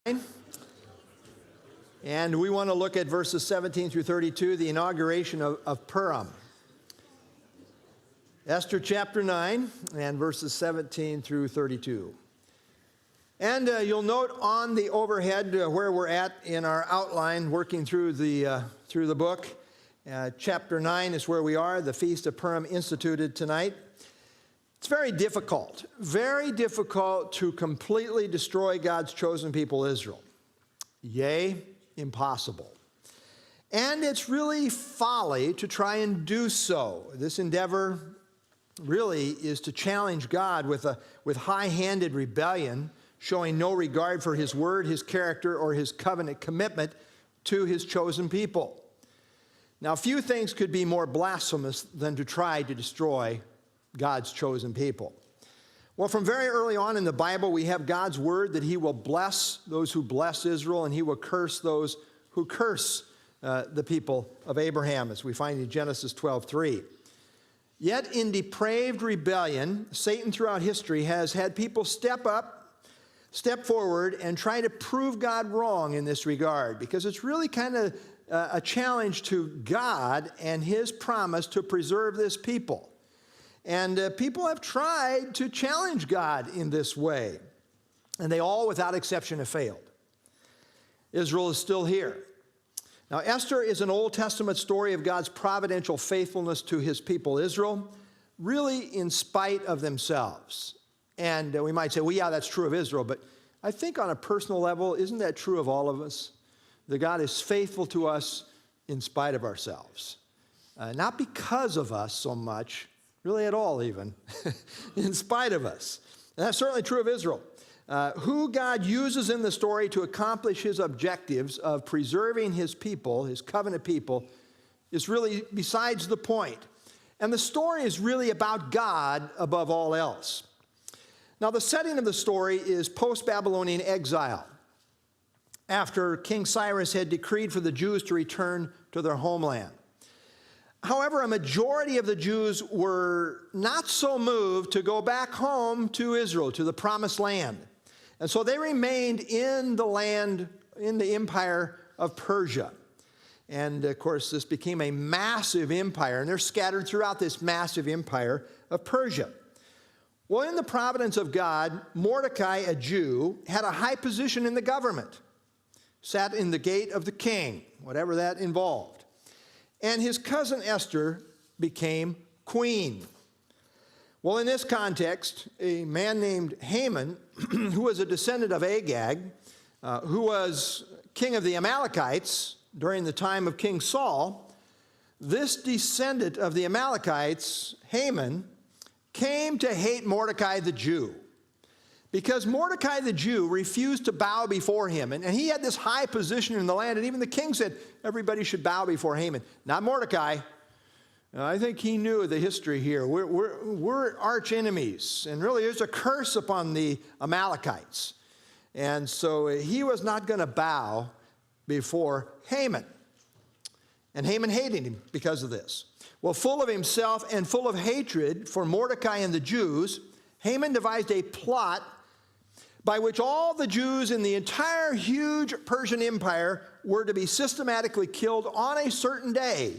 And we want to look at verses 17 through 32, the inauguration of Purim. Esther chapter 9 and verses 17 through 32. And you'll note on the overhead where we're at in our outline, working through the book. Chapter 9 is where we are, the Feast of Purim instituted tonight. It's very difficult to completely destroy God's chosen people, Israel. Yea, impossible. And it's really folly to try and do so. This endeavor really is to challenge God with high-handed rebellion, showing no regard for his word, his character, or his covenant commitment to his chosen people. Now, few things could be more blasphemous than to try to destroy God's chosen people. Well, from very early on in the Bible, we have God's word that he will bless those who bless Israel, and he will curse those who curse the people of Abraham, as we find in Genesis 12:3. Yet in depraved rebellion, Satan throughout history has had people step forward, and try to prove God wrong in this regard, because it's really kind of a challenge to God and his promise to preserve this people. And people have tried to challenge God in this way, and they all, without exception, have failed. Israel is still here. Now, Esther is an Old Testament story of God's providential faithfulness to his people, Israel, really in spite of themselves. And we might say, well, yeah, that's true of Israel, but I think on a personal level, isn't that true of all of us? That God is faithful to us in spite of ourselves. Not because of us so much, really at all even, in spite of us. And that's certainly true of Israel. Who God uses in the story to accomplish his objectives of preserving his people, his covenant people, is really besides the point. And the story is really about God above all else. Now, the setting of the story is Post-Babylonian Exile, after King Cyrus had decreed for the Jews to return to their homeland. However, a majority of the Jews were not so moved to go back home to Israel, to the promised land. And so they remained in the land, in the empire of Persia. And of course, this became a massive empire, and they're scattered throughout this massive empire of Persia. Well, in the providence of God, Mordecai, a Jew, had a high position in the government, sat in the gate of the king, whatever that involved. And his cousin Esther became queen. Well, in this context, a man named Haman, who was a descendant of Agag, who was king of the Amalekites during the time of King Saul, this descendant of the Amalekites, Haman, came to hate Mordecai the Jew, because Mordecai the Jew refused to bow before him. And he had this high position in the land, and even the king said everybody should bow before Haman. Not Mordecai. I think he knew the history here. We're arch enemies, and really there's a curse upon the Amalekites. And so he was not going to bow before Haman. And Haman hated him because of this. Well, full of himself and full of hatred for Mordecai and the Jews, Haman devised a plot by which all the Jews in the entire huge Persian Empire were to be systematically killed on a certain day.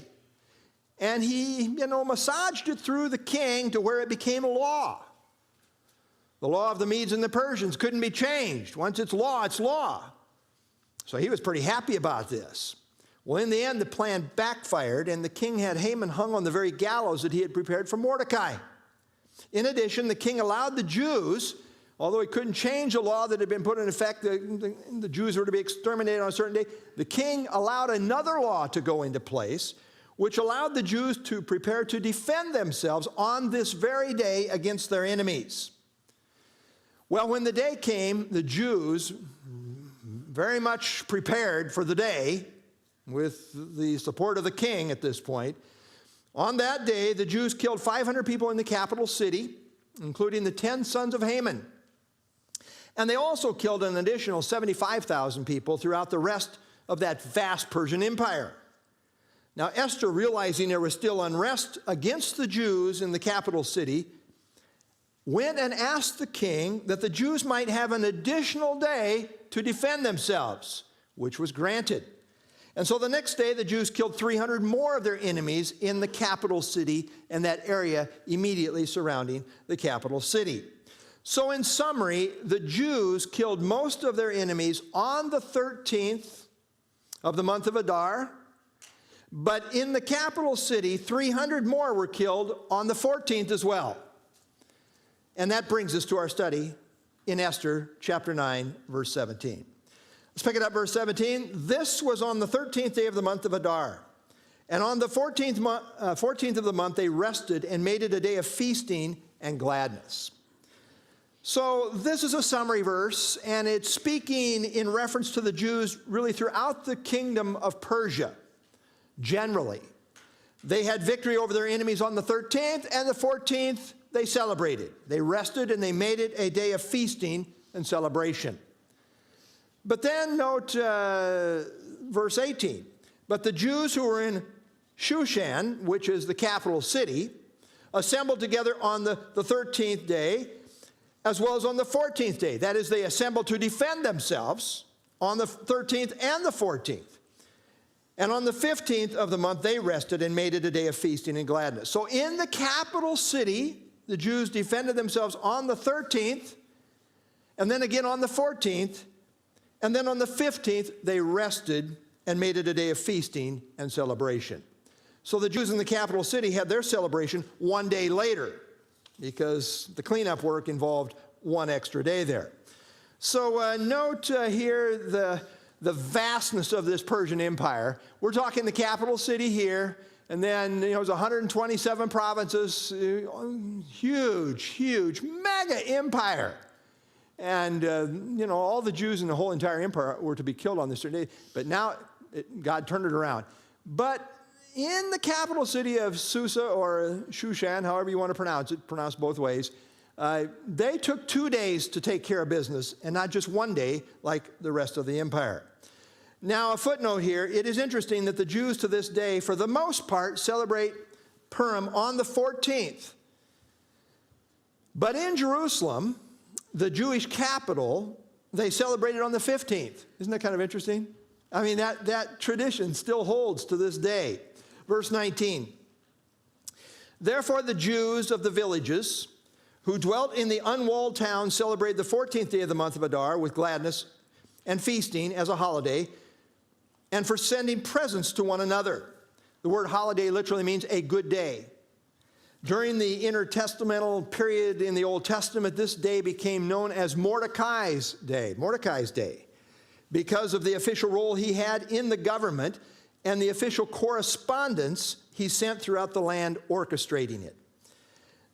And he, massaged it through the king to where it became a law. The law of the Medes and the Persians couldn't be changed. Once it's law, it's law. So he was pretty happy about this. Well, in the end, the plan backfired, and the king had Haman hung on the very gallows that he had prepared for Mordecai. In addition, the king allowed the Jews, although he couldn't change a law that had been put in effect, the Jews were to be exterminated on a certain day, the king allowed another law to go into place, which allowed the Jews to prepare to defend themselves on this very day against their enemies. Well, when the day came, the Jews, very much prepared for the day, with the support of the king at this point, on that day, the Jews killed 500 people in the capital city, including the 10 sons of Haman. And they also killed an additional 75,000 people throughout the rest of that vast Persian Empire. Now, Esther, realizing there was still unrest against the Jews in the capital city, went and asked the king that the Jews might have an additional day to defend themselves, which was granted. And so the next day, the Jews killed 300 more of their enemies in the capital city and that area immediately surrounding the capital city. So in summary, the Jews killed most of their enemies on the 13th of the month of Adar, but in the capital city, 300 more were killed on the 14th as well. And that brings us to our study in Esther chapter 9, verse 17. Let's pick it up, verse 17. This was on the 13th day of the month of Adar. And on the 14th of the month, they rested and made it a day of feasting and gladness. So this is a summary verse, and it's speaking in reference to the Jews really throughout the kingdom of Persia, generally. They had victory over their enemies on the 13th, and the 14th they celebrated. They rested, and they made it a day of feasting and celebration. But then note verse 18. But the Jews who were in Shushan, which is the capital city, assembled together on the 13th day, as well as on the 14th day. That is, they assembled to defend themselves on the 13th and the 14th. And on the 15th of the month, they rested and made it a day of feasting and gladness. So in the capital city, the Jews defended themselves on the 13th, and then again on the 14th, and then on the 15th, they rested and made it a day of feasting and celebration. So the Jews in the capital city had their celebration one day later because the cleanup work involved one extra day there. So note here the vastness of this Persian Empire. We're talking the capital city here, and then it was 127 provinces, huge, mega empire. And, all the Jews in the whole entire empire were to be killed on this certain day. But now God turned it around. But in the capital city of Susa or Shushan, however you want to pronounce it, pronounced both ways, they took 2 days to take care of business and not just one day like the rest of the empire. Now, a footnote here, it is interesting that the Jews to this day, for the most part, celebrate Purim on the 14th. But in Jerusalem, the Jewish capital, they celebrated on the 15th. Isn't that kind of interesting? I mean, that tradition still holds to this day. Verse 19. Therefore the Jews of the villages who dwelt in the unwalled towns celebrated the 14th day of the month of Adar with gladness and feasting as a holiday, and for sending presents to one another. The word holiday literally means a good day. During the intertestamental period in the Old Testament, this day became known as Mordecai's Day, because of the official role he had in the government and the official correspondence he sent throughout the land orchestrating it.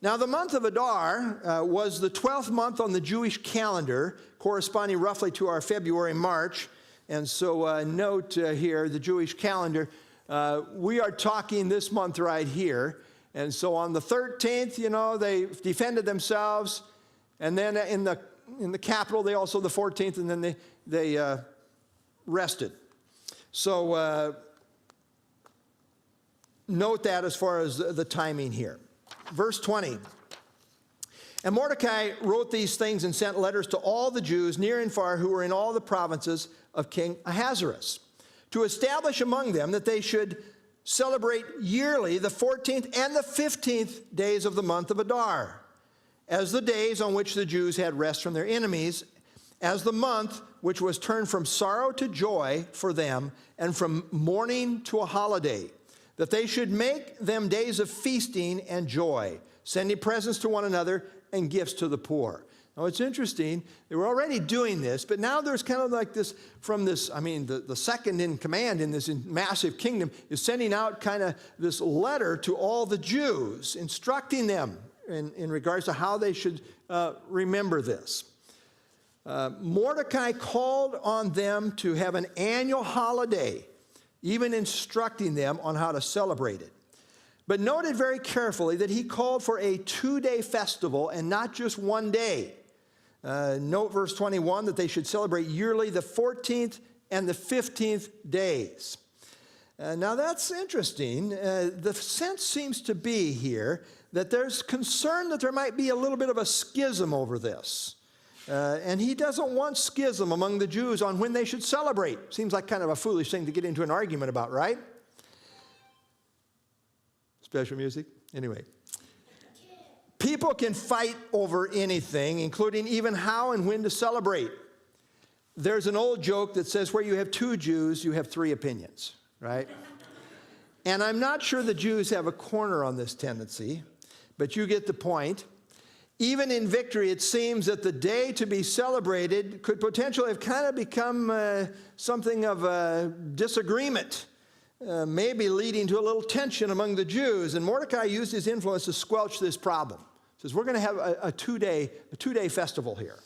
Now, the month of Adar was the 12th month on the Jewish calendar, corresponding roughly to our February, March. And so note here, the Jewish calendar, we are talking this month right here. And so on the 13th, they defended themselves. And then in the capital, they also, the 14th, and then they rested. So note that as far as the timing here. Verse 20. And Mordecai wrote these things and sent letters to all the Jews near and far who were in all the provinces of King Ahasuerus, to establish among them that they should celebrate yearly the 14th and the 15th days of the month of Adar, as the days on which the Jews had rest from their enemies, as the month which was turned from sorrow to joy for them, and from mourning to a holiday, that they should make them days of feasting and joy, sending presents to one another and gifts to the poor. Now, it's interesting, they were already doing this, but now there's kind of like this, the second in command in this massive kingdom is sending out kind of this letter to all the Jews, instructing them in regards to how they should remember this. Mordecai called on them to have an annual holiday, even instructing them on how to celebrate it. But noted very carefully that he called for a 2-day festival and not just one day. Note verse 21 that they should celebrate yearly the 14th and the 15th days. Now that's interesting. The sense seems to be here that there's concern that there might be a little bit of a schism over this. And he doesn't want schism among the Jews on when they should celebrate. Seems like kind of a foolish thing to get into an argument about, right? Special music? Anyway. People can fight over anything, including even how and when to celebrate. There's an old joke that says where you have two Jews, you have three opinions, right? And I'm not sure the Jews have a corner on this tendency, but you get the point. Even in victory, it seems that the day to be celebrated could potentially have kind of become something of a disagreement, maybe leading to a little tension among the Jews. And Mordecai used his influence to squelch this problem. He says, we're going to have a two-day festival here.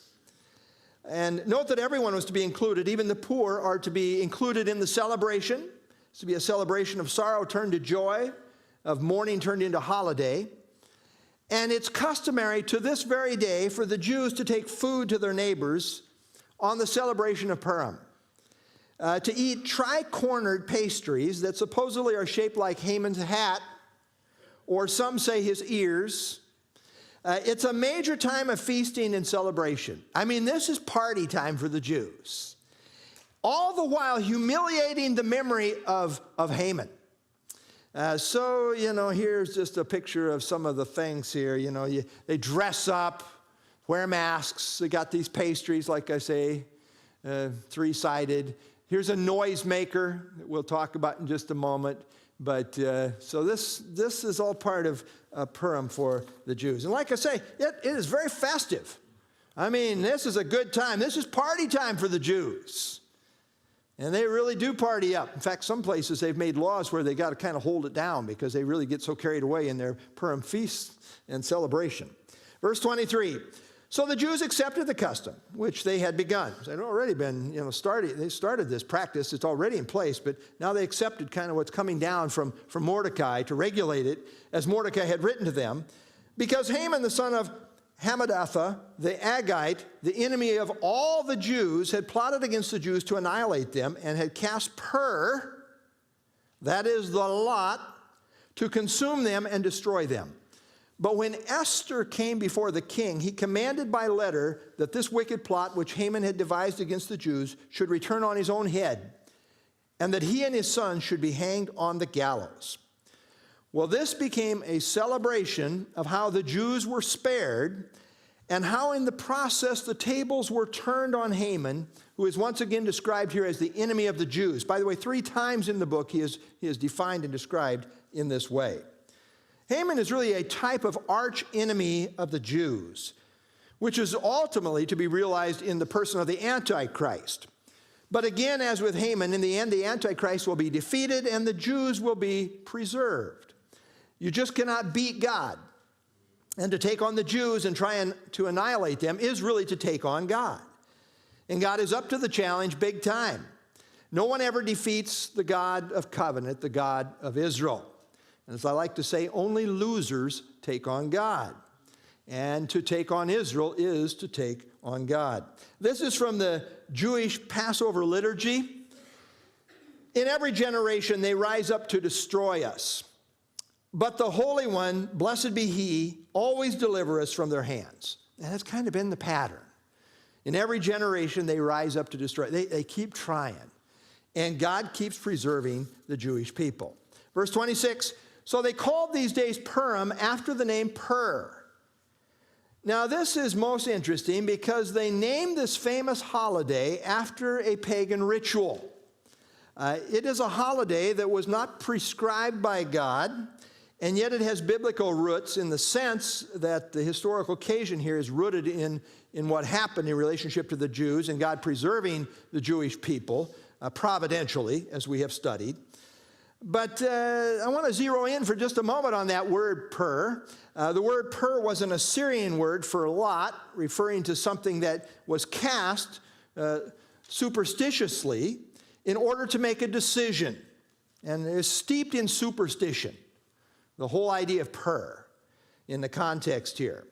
And note that everyone was to be included. Even the poor are to be included in the celebration. It's to be a celebration of sorrow turned to joy, of mourning turned into holiday. And it's customary to this very day for the Jews to take food to their neighbors on the celebration of Purim, to eat tri-cornered pastries that supposedly are shaped like Haman's hat, or some say his ears. It's a major time of feasting and celebration. I mean, this is party time for the Jews, all the while humiliating the memory of Haman. So, here's just a picture of some of the things here. They dress up, wear masks. They got these pastries, like I say, three-sided. Here's a noisemaker that we'll talk about in just a moment. But so this is all part of Purim for the Jews. And like I say, it is very festive. I mean, this is a good time. This is party time for the Jews. And they really do party up. In fact, some places they've made laws where they got to kind of hold it down because they really get so carried away in their Purim feast and celebration. Verse 23, so the Jews accepted the custom, which they had begun. It had already been, started. They started this practice. It's already in place, but now they accepted kind of what's coming down from Mordecai to regulate it, as Mordecai had written to them, because Haman, the son of Hammedatha, the Agagite, the enemy of all the Jews, had plotted against the Jews to annihilate them and had cast pur, that is the lot, to consume them and destroy them. But when Esther came before the king, he commanded by letter that this wicked plot which Haman had devised against the Jews should return on his own head, and that he and his sons should be hanged on the gallows. Well, this became a celebration of how the Jews were spared and how in the process the tables were turned on Haman, who is once again described here as the enemy of the Jews. By the way, 3 times in the book he is defined and described in this way. Haman is really a type of arch enemy of the Jews, which is ultimately to be realized in the person of the Antichrist. But again, as with Haman, in the end, the Antichrist will be defeated and the Jews will be preserved. You just cannot beat God. And to take on the Jews and try to annihilate them is really to take on God. And God is up to the challenge big time. No one ever defeats the God of covenant, the God of Israel. And as I like to say, only losers take on God. And to take on Israel is to take on God. This is from the Jewish Passover liturgy. In every generation, they rise up to destroy us. But the Holy One, blessed be He, always deliver us from their hands. And that's kind of been the pattern. In every generation, they rise up to destroy. They keep trying. And God keeps preserving the Jewish people. Verse 26, so they called these days Purim after the name Pur. Now this is most interesting because they named this famous holiday after a pagan ritual. It is a holiday that was not prescribed by God, and yet it has biblical roots in the sense that the historical occasion here is rooted in what happened in relationship to the Jews and God preserving the Jewish people providentially, as we have studied. But I want to zero in for just a moment on that word pur. The word pur was an Assyrian word for lot, referring to something that was cast superstitiously in order to make a decision. And it is steeped in superstition, the whole idea of pur in the context here.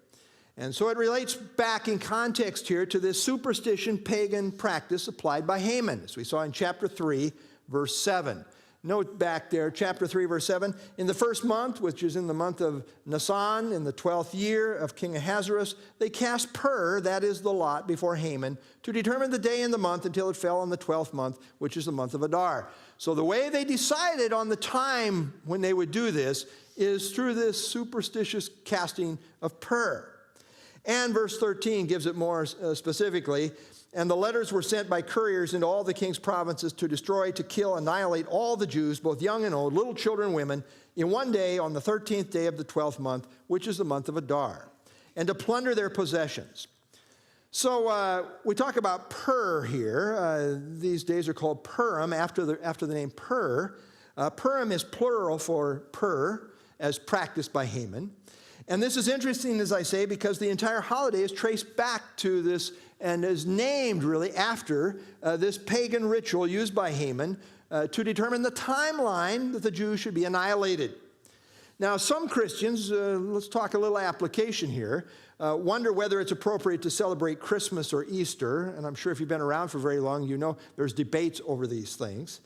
And so it relates back in context here to this superstition pagan practice applied by Haman, as we saw in chapter 3, verse 7. Note back there, chapter 3, verse 7. In the first month, which is in the month of Nisan, in the 12th year of King Ahasuerus, they cast pur, that is the lot, before Haman, to determine the day and the month until it fell on the 12th month, which is the month of Adar. So the way they decided on the time when they would do this is through this superstitious casting of pur. And verse 13 gives it more specifically. And the letters were sent by couriers into all the king's provinces to destroy, to kill, annihilate all the Jews, both young and old, little children and women, in one day on the 13th day of the 12th month, which is the month of Adar, and to plunder their possessions. So we talk about pur here. These days are called Purim, after the name Pur. Purim is plural for pur, as practiced by Haman. And this is interesting, as I say, because the entire holiday is traced back to this and is named really after this pagan ritual used by Haman to determine the timeline that the Jews should be annihilated. Now, some Christians, let's talk a little application here, wonder whether it's appropriate to celebrate Christmas or Easter. And I'm sure if you've been around for very long, you know there's debates over these things.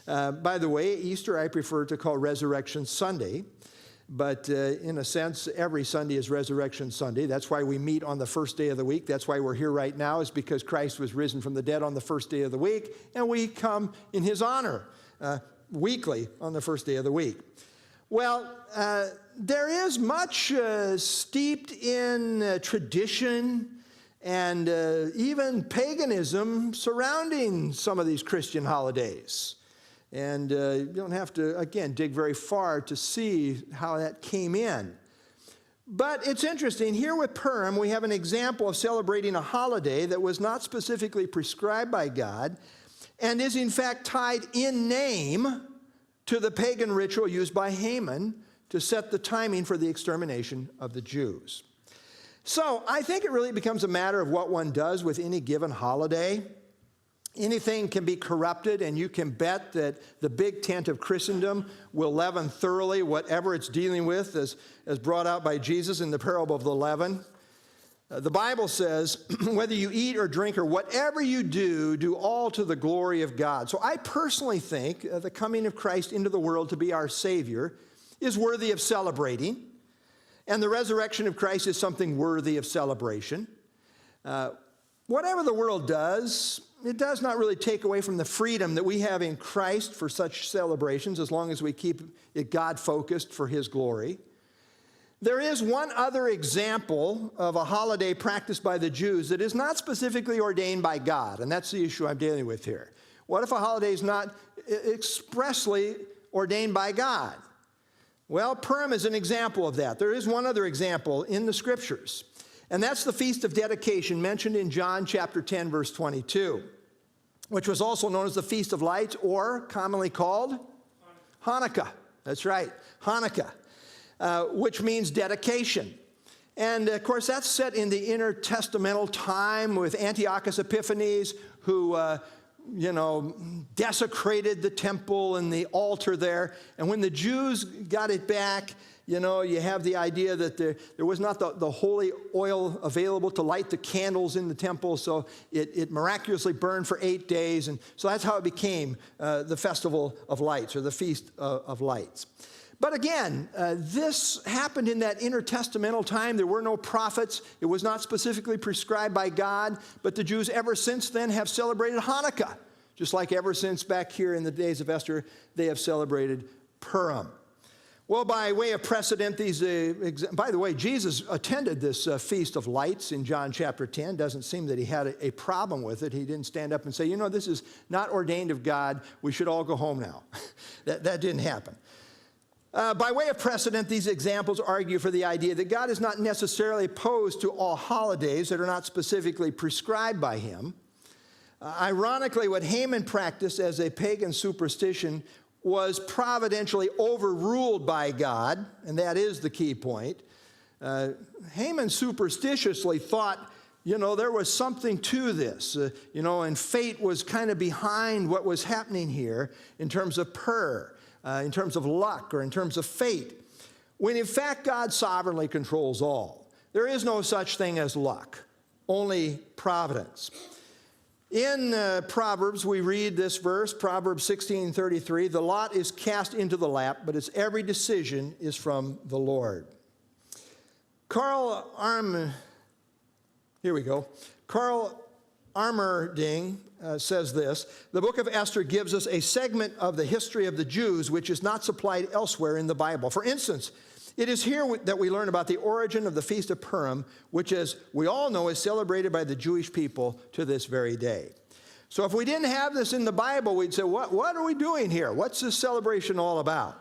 By the way, Easter I prefer to call Resurrection Sunday. But in a sense, every Sunday is Resurrection Sunday. That's why we meet on the first day of the week. That's why we're here right now, is because Christ was risen from the dead on the first day of the week, and we come in his honor weekly on the first day of the week. Well, there is much steeped in tradition and even paganism surrounding some of these Christian holidays. And you don't have to, again, dig very far to see how that came in. But it's interesting. Here with Purim, we have an example of celebrating a holiday that was not specifically prescribed by God and is, in fact, tied in name to the pagan ritual used by Haman to set the timing for the extermination of the Jews. So I think it really becomes a matter of what one does with any given holiday. Anything can be corrupted, and you can bet that the big tent of Christendom will leaven thoroughly whatever it's dealing with, as brought out by Jesus in the parable of the leaven. The Bible says, whether you eat or drink or whatever you do, do all to the glory of God. So I personally think the coming of Christ into the world to be our Savior is worthy of celebrating, and the resurrection of Christ is something worthy of celebration. Whatever the world does, it does not really take away from the freedom that we have in Christ for such celebrations, as long as we keep it God-focused for his glory. There is one other example of a holiday practiced by the Jews that is not specifically ordained by God, and that's the issue I'm dealing with here. What if a holiday is not expressly ordained by God? Well, Purim is an example of that. There is one other example in the Scriptures. And that's the Feast of Dedication mentioned in John chapter 10, verse 22, which was also known as the Feast of Lights, or commonly called Hanukkah. That's right, Hanukkah, which means dedication. And of course, that's set in the intertestamental time with Antiochus Epiphanes, who desecrated the temple and the altar there. And when the Jews got it back, you have the idea that there was not the holy oil available to light the candles in the temple, so it miraculously burned for 8 days. And so that's how it became the Festival of Lights, or the Feast of Lights. But again, this happened in that intertestamental time. There were no prophets. It was not specifically prescribed by God, but the Jews ever since then have celebrated Hanukkah, just like ever since back here in the days of Esther, they have celebrated Purim. Well, by way of precedent, by the way, Jesus attended this Feast of Lights in John chapter 10. Doesn't seem that he had a problem with it. He didn't stand up and say, this is not ordained of God. We should all go home now. that didn't happen. By way of precedent, these examples argue for the idea that God is not necessarily opposed to all holidays that are not specifically prescribed by him. Ironically, what Haman practiced as a pagan superstition was providentially overruled by God, and that is the key point. Haman superstitiously thought, there was something to this, and fate was kind of behind what was happening here in terms of Pur, in terms of luck, or in terms of fate, when in fact God sovereignly controls all. There is no such thing as luck, only providence. In Proverbs, we read this verse, Proverbs 16:33, the lot is cast into the lap, but its every decision is from the Lord. Carl Armerding says this, the book of Esther gives us a segment of the history of the Jews which is not supplied elsewhere in the Bible. For instance, it is here that we learn about the origin of the Feast of Purim, which, as we all know, is celebrated by the Jewish people to this very day. So if we didn't have this in the Bible, we'd say, what are we doing here? What's this celebration all about?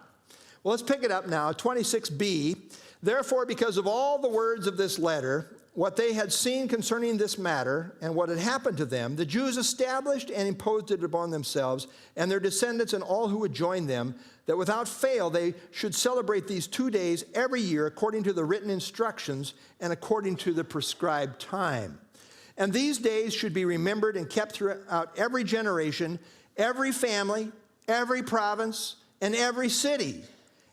Well, let's pick it up now, 26b. Therefore, because of all the words of this letter, what they had seen concerning this matter and what had happened to them, the Jews established and imposed it upon themselves and their descendants and all who would join them, that without fail they should celebrate these 2 days every year according to the written instructions and according to the prescribed time. And these days should be remembered and kept throughout every generation, every family, every province, and every city.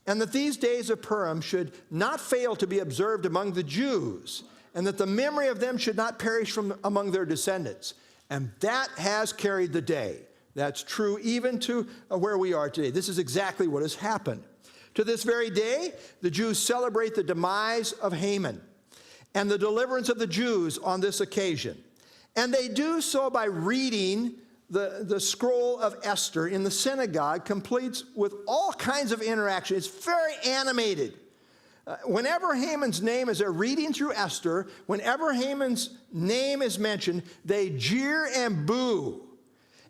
And that these days of Purim should not fail to be observed among the Jews, and that the memory of them should not perish from among their descendants. And that has carried the day. That's true even to where we are today. This is exactly what has happened. To this very day, the Jews celebrate the demise of Haman and the deliverance of the Jews on this occasion. And they do so by reading the scroll of Esther in the synagogue, complete with all kinds of interaction. It's very animated. Whenever Haman's name, as they're reading through Esther, whenever Haman's name is mentioned, they jeer and boo.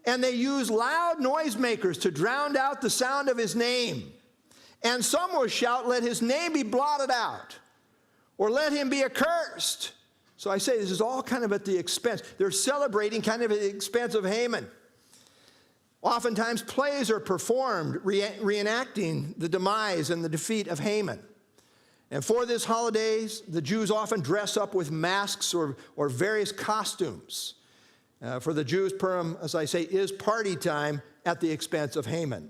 And they use loud noisemakers to drown out the sound of his name. And some will shout, let his name be blotted out, or let him be accursed. So I say this is all kind of at the expense. They're celebrating kind of at the expense of Haman. Oftentimes plays are performed reenacting the demise and the defeat of Haman. And for this holidays, the Jews often dress up with masks or various costumes. For the Jews, Purim, as I say, is party time at the expense of Haman.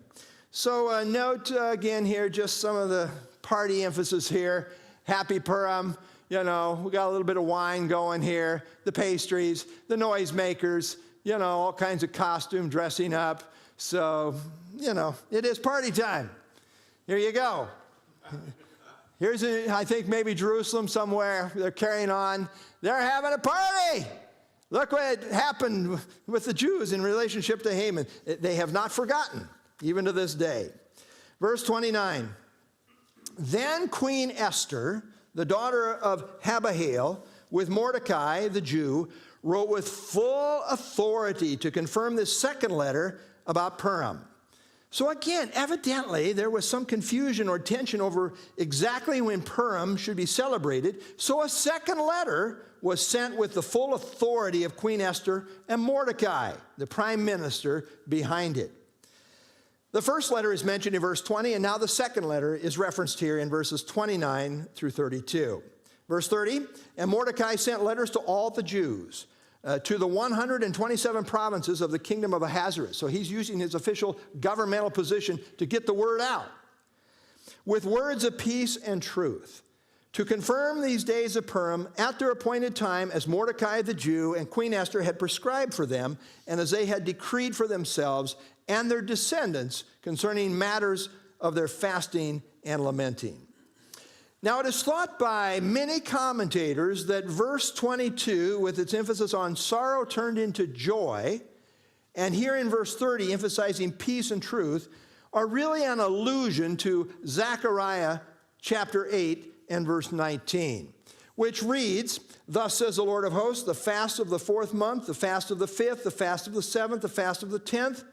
So note again here just some of the party emphasis here. Happy Purim. You know, we got a little bit of wine going here, the pastries, the noisemakers, you know, all kinds of costume dressing up. So, you know, it is party time. Here you go. Here's, I think, maybe Jerusalem somewhere. They're carrying on. They're having a party. Look what happened with the Jews in relationship to Haman. They have not forgotten, even to this day. Verse 29. Then Queen Esther, the daughter of Abihail, with Mordecai, the Jew, wrote with full authority to confirm this second letter about Purim. So again, evidently, there was some confusion or tension over exactly when Purim should be celebrated. So a second letter was sent with the full authority of Queen Esther and Mordecai, the prime minister, behind it. The first letter is mentioned in verse 20, and now the second letter is referenced here in verses 29 through 32. Verse 30, and Mordecai sent letters to all the Jews, to the 127 provinces of the kingdom of Ahasuerus. So he's using his official governmental position to get the word out, with words of peace and truth, to confirm these days of Purim at their appointed time, as Mordecai the Jew and Queen Esther had prescribed for them, and as they had decreed for themselves and their descendants concerning matters of their fasting and lamenting. Now, it is thought by many commentators that verse 22, with its emphasis on sorrow turned into joy, and here in verse 30, emphasizing peace and truth, are really an allusion to Zechariah chapter 8 and verse 19, which reads, thus says the Lord of hosts, the fast of the 4th month, the fast of the 5th, the fast of the 7th, the fast of the 10th.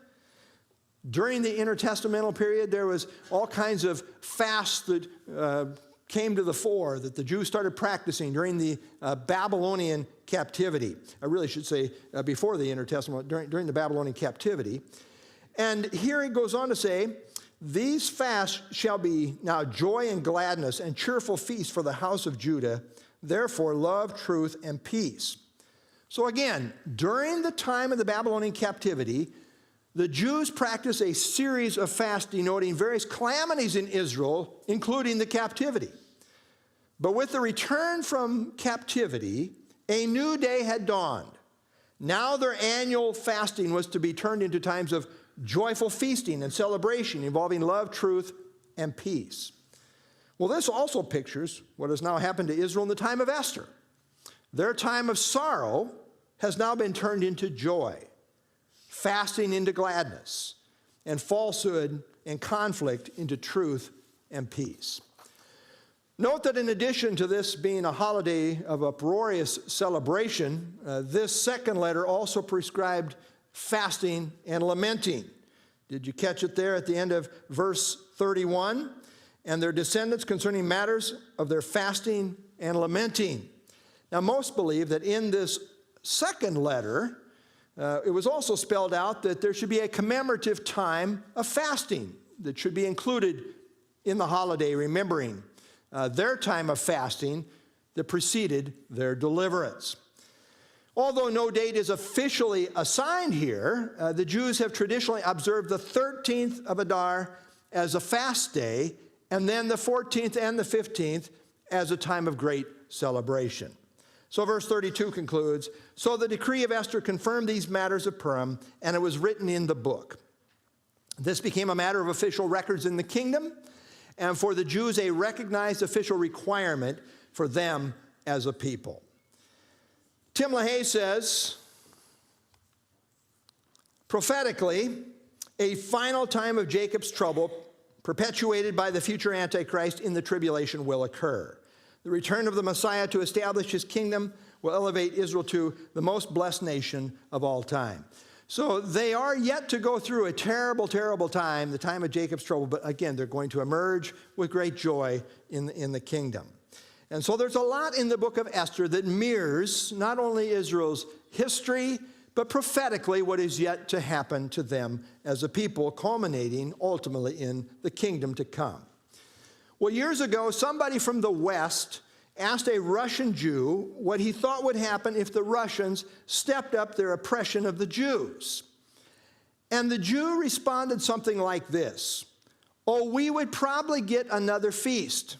During the intertestamental period, there was all kinds of fasts that came to the fore that the Jews started practicing during the Babylonian captivity. I really should say before the intertestamental, during the Babylonian captivity. And here he goes on to say, these fasts shall be now joy and gladness and cheerful feast for the house of Judah. Therefore, love, truth, and peace. So again, during the time of the Babylonian captivity, the Jews practiced a series of fasts denoting various calamities in Israel, including the captivity. But with the return from captivity, a new day had dawned. Now their annual fasting was to be turned into times of joyful feasting and celebration involving love, truth, and peace. Well, this also pictures what has now happened to Israel in the time of Esther. Their time of sorrow has now been turned into joy, fasting into gladness, and falsehood and conflict into truth and peace. Note that in addition to this being a holiday of uproarious celebration, this second letter also prescribed fasting and lamenting. Did you catch it there at the end of verse 31? And their descendants concerning matters of their fasting and lamenting. Now, most believe that in this second letter, it was also spelled out that there should be a commemorative time of fasting that should be included in the holiday, remembering their time of fasting that preceded their deliverance. Although no date is officially assigned here, the Jews have traditionally observed the 13th of Adar as a fast day, and then the 14th and the 15th as a time of great celebration. So verse 32 concludes, so the decree of Esther confirmed these matters of Purim, and it was written in the book. This became a matter of official records in the kingdom, and for the Jews a recognized official requirement for them as a people. Tim LaHaye says, prophetically, a final time of Jacob's trouble perpetuated by the future Antichrist in the tribulation will occur. The return of the Messiah to establish his kingdom will elevate Israel to the most blessed nation of all time. So they are yet to go through a terrible, terrible time, the time of Jacob's trouble, but again, they're going to emerge with great joy in the kingdom. And so there's a lot in the book of Esther that mirrors not only Israel's history, but prophetically what is yet to happen to them as a people, culminating ultimately in the kingdom to come. Well, years ago, somebody from the West asked a Russian Jew what he thought would happen if the Russians stepped up their oppression of the Jews. And the Jew responded something like this, "Oh, we would probably get another feast."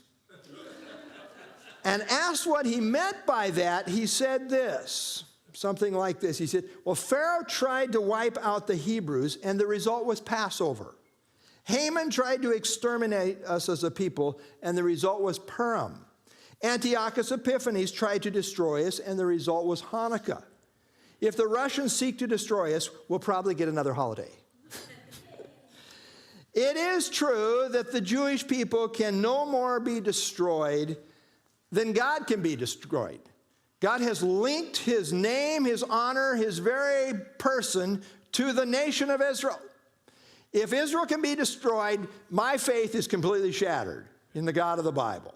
And asked what he meant by that, he said this, something like this. He said, well, Pharaoh tried to wipe out the Hebrews, and the result was Passover. Haman tried to exterminate us as a people, and the result was Purim. Antiochus Epiphanes tried to destroy us, and the result was Hanukkah. If the Russians seek to destroy us, we'll probably get another holiday. It is true that the Jewish people can no more be destroyed than God can be destroyed. God has linked his name, his honor, his very person to the nation of Israel. If Israel can be destroyed, my faith is completely shattered in the God of the Bible.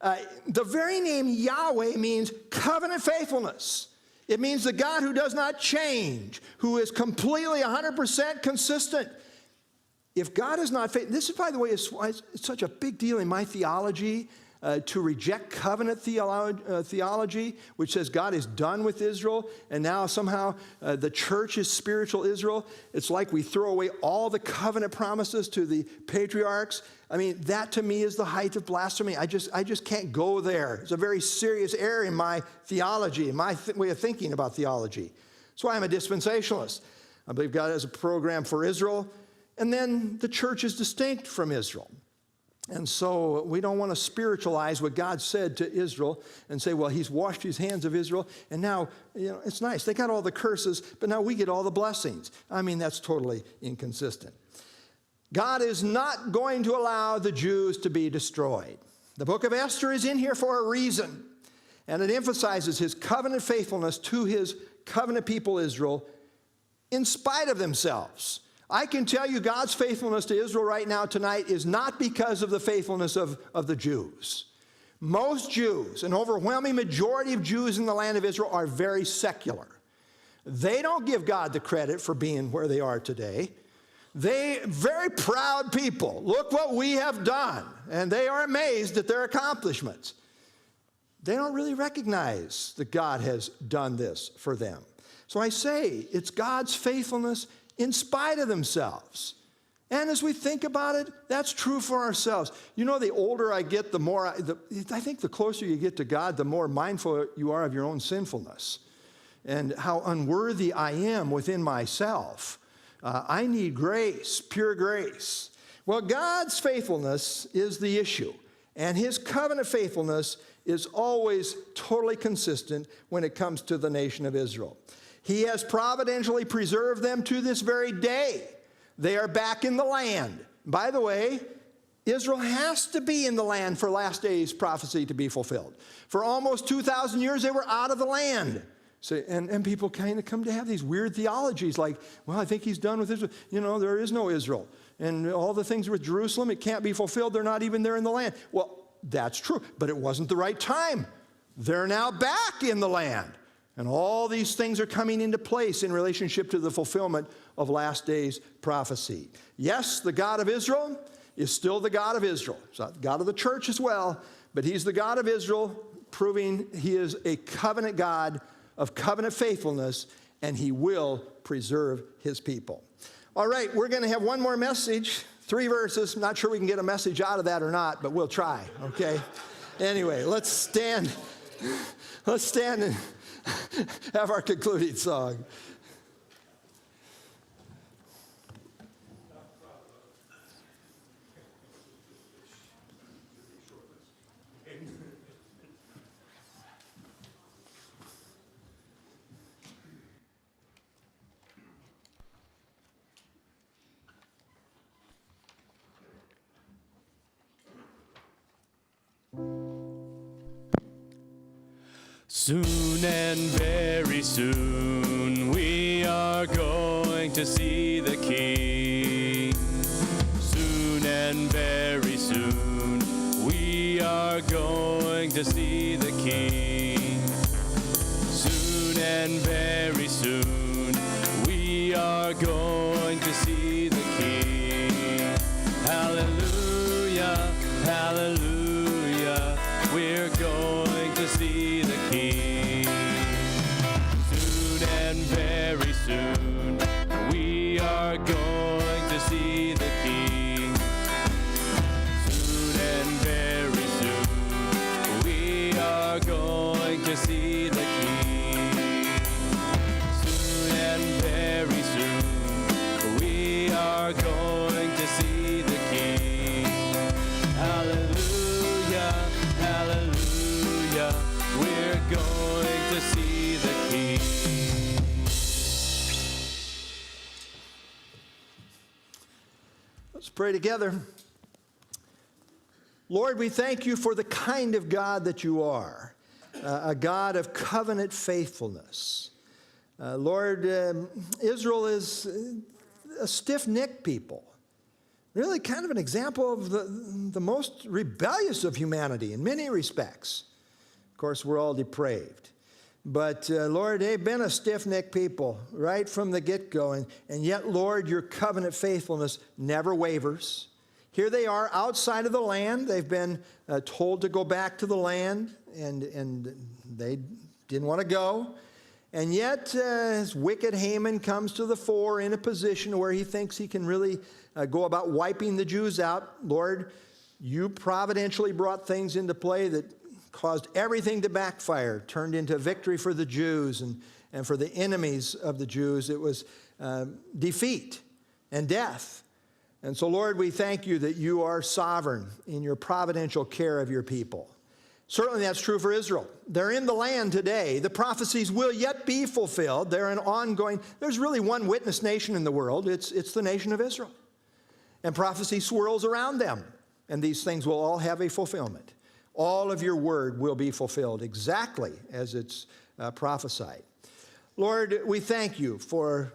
The very name Yahweh means covenant faithfulness. It means the God who does not change, who is completely 100% consistent. If God is not faithful, this is, by the way, it's such a big deal in my theology, to reject covenant theology, which says God is done with Israel, and now somehow the church is spiritual Israel. It's like we throw away all the covenant promises to the patriarchs. I mean, that to me is the height of blasphemy. I just can't go there. It's a very serious error in my theology, in my way of thinking about theology. That's why I'm a dispensationalist. I believe God has a program for Israel, and then the church is distinct from Israel. And so we don't want to spiritualize what God said to Israel and say, well, he's washed his hands of Israel, and now, it's nice. They got all the curses, but now we get all the blessings. I mean, that's totally inconsistent. God is not going to allow the Jews to be destroyed. The book of Esther is in here for a reason, and it emphasizes his covenant faithfulness to his covenant people Israel in spite of themselves. I can tell you God's faithfulness to Israel right now tonight is not because of the faithfulness of the Jews. Most Jews, an overwhelming majority of Jews in the land of Israel, are very secular. They don't give God the credit for being where they are today. They, very proud people, look what we have done, and they are amazed at their accomplishments. They don't really recognize that God has done this for them. So I say, it's God's faithfulness in spite of themselves. And as we think about it, that's true for ourselves. You know, the older I get, the more, I think the closer you get to God, the more mindful you are of your own sinfulness. and how unworthy I am within myself. I need grace, pure grace. Well, God's faithfulness is the issue, and his covenant faithfulness is always totally consistent when it comes to the nation of Israel. He has providentially preserved them to this very day. They are back in the land. By the way, Israel has to be in the land for last days prophecy to be fulfilled. For almost 2,000 years, they were out of the land. So, and people kind of come to have these weird theologies like, well, I think he's done with Israel. You know, there is no Israel. And all the things with Jerusalem, it can't be fulfilled. They're not even there in the land. Well, that's true, but it wasn't the right time. They're now back in the land. And all these things are coming into place in relationship to the fulfillment of last days prophecy. Yes, the God of Israel is still the God of Israel. He's not the God of the church as well, but he's the God of Israel, proving he is a covenant God of covenant faithfulness, and he will preserve his people. All right, we're going to have one more message, 3 verses. I'm not sure we can get a message out of that or not, but we'll try, okay? Anyway, let's stand and have our concluding song. Soon and very soon we are going to see the King. Soon and very soon we are going to see the King. Soon and very soon we are going to see the King. Hallelujah, hallelujah, we're going to see the King. Soon and very soon we are going to see the King. Soon and very soon we are going to see the King. Soon and very soon we are going to see the King. Hallelujah, hallelujah, we're going to see the King. Let's pray together. Lord, we thank you for the kind of God that you are, a God of covenant faithfulness. Lord, Israel is a stiff-necked people, really kind of an example of the most rebellious of humanity in many respects. Of course, we're all depraved. But, Lord, they've been a stiff-necked people right from the get-go. And yet, Lord, your covenant faithfulness never wavers. Here they are outside of the land. They've been told to go back to the land, and they didn't want to go. And yet, as wicked Haman comes to the fore in a position where he thinks he can really go about wiping the Jews out, Lord, you providentially brought things into play that caused everything to backfire, turned into victory for the Jews and for the enemies of the Jews. It was defeat and death. And so, Lord, we thank you that you are sovereign in your providential care of your people. Certainly that's true for Israel. They're in the land today. The prophecies will yet be fulfilled. They're an ongoing, there's really one witness nation in the world. It's the nation of Israel. And prophecy swirls around them. And these things will all have a fulfillment. All of your word will be fulfilled exactly as it's prophesied. Lord, we thank you for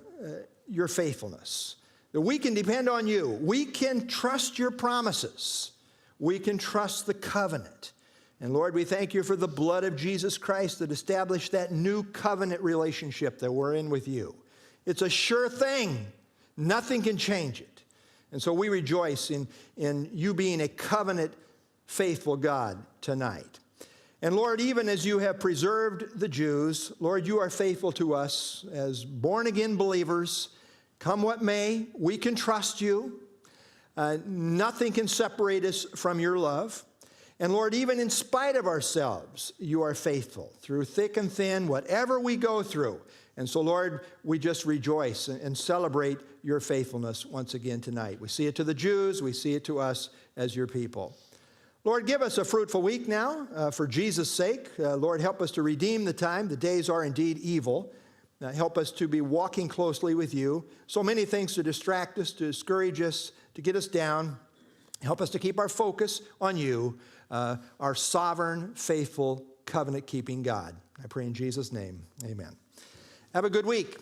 your faithfulness, that we can depend on you. We can trust your promises. We can trust the covenant. And Lord, we thank you for the blood of Jesus Christ that established that new covenant relationship that we're in with you. It's a sure thing. Nothing can change it. And so we rejoice in you being a covenant faithful God tonight. And Lord, even as you have preserved the Jews, Lord, you are faithful to us as born-again believers. Come what may, we can trust you. Nothing can separate us from your love. And Lord, even in spite of ourselves, you are faithful through thick and thin, whatever we go through. And so, Lord, we just rejoice and celebrate your faithfulness once again tonight. We see it to the Jews. We see it to us as your people. Lord, give us a fruitful week now for Jesus' sake. Lord, help us to redeem the time. The days are indeed evil. Help us to be walking closely with you. So many things to distract us, to discourage us, to get us down. Help us to keep our focus on you, our sovereign, faithful, covenant-keeping God. I pray in Jesus' name, amen. Have a good week.